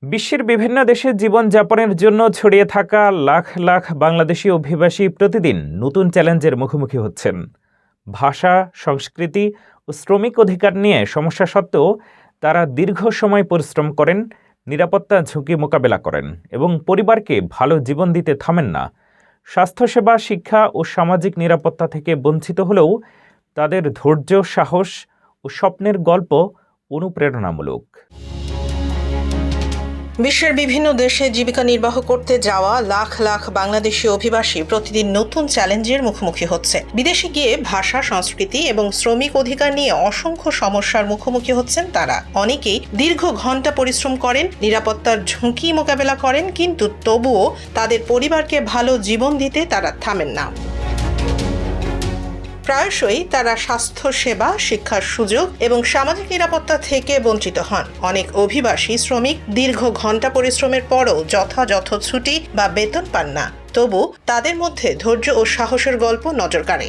বিশ্বের বিভিন্ন দেশে জীবনযাপনের জন্য ছড়িয়ে থাকা লাখ লাখ বাংলাদেশি অভিবাসী প্রতিদিন নতুন চ্যালেঞ্জের মুখোমুখি হচ্ছেন। ভাষা, সংস্কৃতি ও শ্রমিক অধিকার নিয়ে সমস্যা সত্ত্বেও তারা দীর্ঘ সময় পরিশ্রম করেন, নিরাপত্তা ঝুঁকি মোকাবেলা করেন এবং পরিবারকে ভালো জীবন দিতে থামেন না। স্বাস্থ্যসেবা, শিক্ষা ও সামাজিক নিরাপত্তা থেকে বঞ্চিত হলেও তাদের ধৈর্য, সাহস ও স্বপ্নের গল্প অনুপ্রেরণামূলক। বিশ্বের বিভিন্ন দেশে জীবিকা নির্বাহ করতে যাওয়া লাখ লাখ বাংলাদেশি অভিবাসী প্রতিদিন নতুন চ্যালেঞ্জের মুখোমুখি হচ্ছে। বিদেশে গিয়ে ভাষা, সংস্কৃতি এবং শ্রমিক অধিকার নিয়ে অসংখ্য সমস্যার মুখোমুখি হচ্ছেন তারা। অনেকেই দীর্ঘ ঘন্টা পরিশ্রম করেন, নিরাপত্তার ঝুঁকি মোকাবেলা করেন, কিন্তু তবুও তাদের পরিবারকে ভালো জীবন দিতে তারা থামেন না। প্রায়শই তারা স্বাস্থ্যসেবা, শিক্ষার সুযোগ এবং সামাজিক নিরাপত্তা থেকে বঞ্চিত হন। অনেক অভিবাসী শ্রমিক দীর্ঘ ঘন্টা পরিশ্রমের পরও যথাযথ ছুটি বা বেতন পান না। তবু তাদের মধ্যে ধৈর্য ও সাহসের গল্প নজর কাড়ে।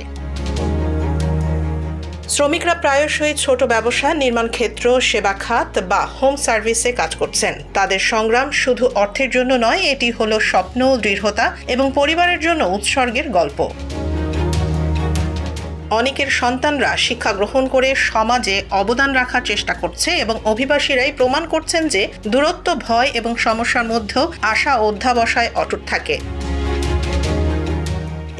শ্রমিকরা প্রায়শই ছোট ব্যবসা, নির্মাণ ক্ষেত্র, সেবা খাত বা হোম সার্ভিসে কাজ করছেন। তাদের সংগ্রাম শুধু অর্থের জন্য নয়, এটি হলো স্বপ্ন, দৃঢ়তা এবং পরিবারের জন্য উৎসর্গের গল্প। অনেকের সন্তানরা শিক্ষা গ্রহণ করে সমাজে অবদান রাখার চেষ্টা করছে এবং অভিবাসীরাই প্রমাণ করছেন যে দূরত্ব, ভয় এবং সমস্যার মধ্যেও আশা ও অধ্যাবসায় অটুট থাকে।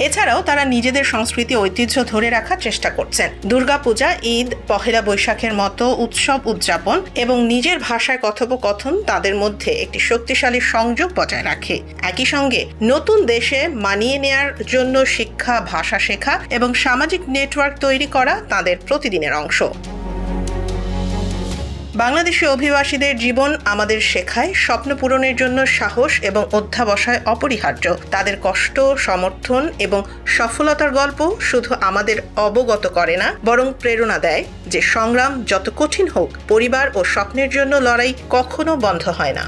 এছাড়াও তারা নিজেদের সংস্কৃতি, ঐতিহ্য ধরে রাখার চেষ্টা করছেন। দুর্গাপূজা, ঈদ, পহেলা বৈশাখের মতো উৎসব উদযাপন এবং নিজের ভাষায় কথোপকথন তাদের মধ্যে একটি শক্তিশালী সংযোগ বজায় রাখে। একই সঙ্গে নতুন দেশে মানিয়ে নেয়ার জন্য শিক্ষা, ভাষা শেখা এবং সামাজিক নেটওয়ার্ক তৈরি করা তাদের প্রতিদিনের অংশ। বাংলাদেশি অভিবাসীদের জীবন আমাদের শেখায় স্বপ্ন পূরণের জন্য সাহস এবং অধ্যাবসায় অপরিহার্য। তাদের কষ্ট, সমর্থন এবং সফলতার গল্প শুধু আমাদের অবগত করে না, বরং প্রেরণা দেয় যে সংগ্রাম যত কঠিন হোক, পরিবার ও স্বপ্নের জন্য লড়াই কখনো বন্ধ হয় না।